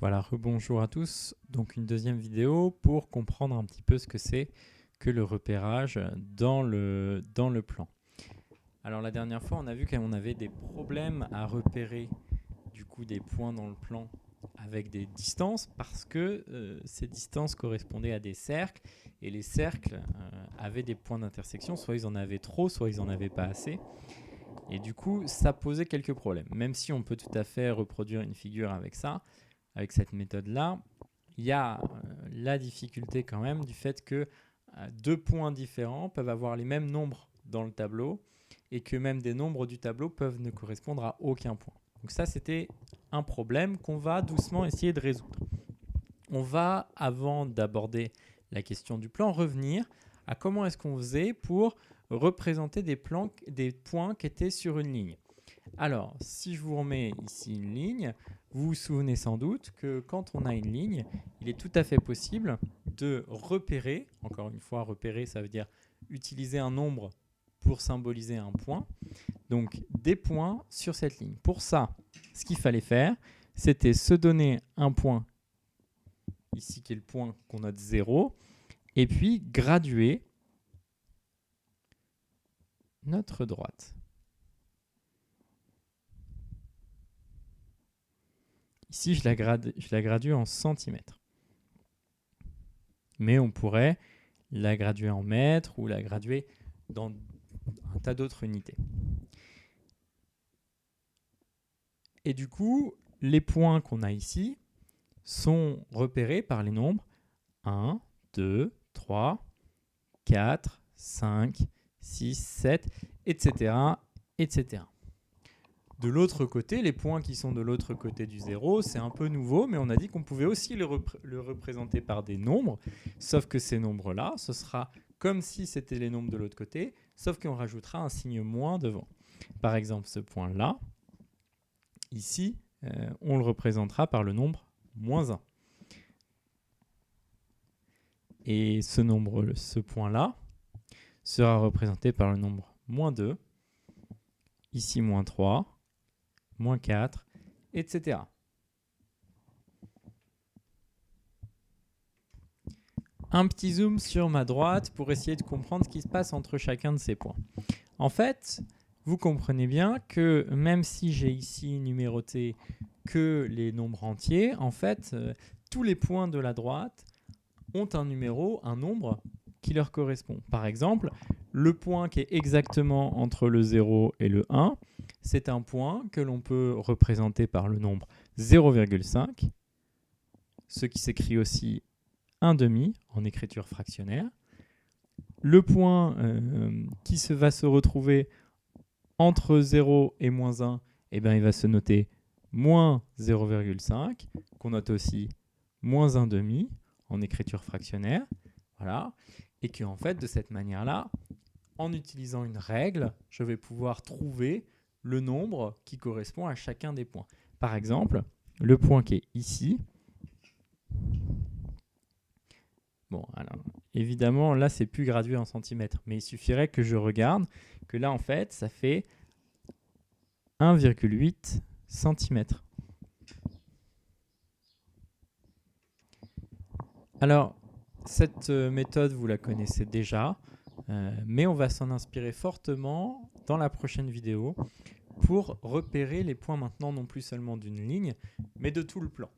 Voilà, rebonjour à tous. Donc une deuxième vidéo pour comprendre un petit peu ce que c'est que le repérage dans le plan. Alors la dernière fois, on a vu qu'on avait des problèmes à repérer du coup des points dans le plan avec des distances parce que ces distances correspondaient à des cercles et les cercles avaient des points d'intersection, soit ils en avaient trop, soit ils en avaient pas assez. Et du coup, ça posait quelques problèmes. Même si on peut tout à fait reproduire une figure avec ça, avec cette méthode-là, il y a la difficulté quand même du fait que deux points différents peuvent avoir les mêmes nombres dans le tableau et que même des nombres du tableau peuvent ne correspondre à aucun point. Donc ça, c'était un problème qu'on va doucement essayer de résoudre. On va, avant d'aborder la question du plan, revenir à comment est-ce qu'on faisait pour représenter des points qui étaient sur une ligne. Alors, si je vous remets ici une ligne, vous vous souvenez sans doute que quand on a une ligne, il est tout à fait possible de repérer, encore une fois, repérer, ça veut dire utiliser un nombre pour symboliser un point, donc des points sur cette ligne. Pour ça, ce qu'il fallait faire, c'était se donner un point, ici qui est le point qu'on note 0, et puis graduer notre droite. Ici, je la gradue en centimètres. Mais on pourrait la graduer en mètres ou la graduer dans un tas d'autres unités. Et du coup, les points qu'on a ici sont repérés par les nombres 1, 2, 3, 4, 5, 6, 7, etc., etc. De l'autre côté, les points qui sont de l'autre côté du 0, c'est un peu nouveau, mais on a dit qu'on pouvait aussi le représenter par des nombres, sauf que ces nombres-là, ce sera comme si c'était les nombres de l'autre côté, sauf qu'on rajoutera un signe moins devant. Par exemple, ce point-là, ici, on le représentera par le nombre moins 1. Et ce point-là sera représenté par le nombre moins 2, ici moins 3, moins 4, etc. Un petit zoom sur ma droite pour essayer de comprendre ce qui se passe entre chacun de ces points. En fait, vous comprenez bien que même si j'ai ici numéroté que les nombres entiers, en fait, tous les points de la droite ont un numéro, un nombre qui leur correspond. Par exemple, le point qui est exactement entre le 0 et le 1, c'est un point que l'on peut représenter par le nombre 0,5, ce qui s'écrit aussi 1/2 en écriture fractionnaire. Le point qui va se retrouver entre 0 et moins 1, eh bien, il va se noter moins 0,5, qu'on note aussi moins 1/2 en écriture fractionnaire. Voilà. Et qu'en fait, de cette manière-là, en utilisant une règle, je vais pouvoir trouver le nombre qui correspond à chacun des points. Par exemple, le point qui est ici. Bon, alors, évidemment, là, c'est plus gradué en centimètres, mais il suffirait que je regarde que là, en fait, ça fait 1,8 cm. Alors, cette méthode, vous la connaissez déjà, mais on va s'en inspirer fortement dans la prochaine vidéo pour repérer les points maintenant non plus seulement d'une ligne, mais de tout le plan.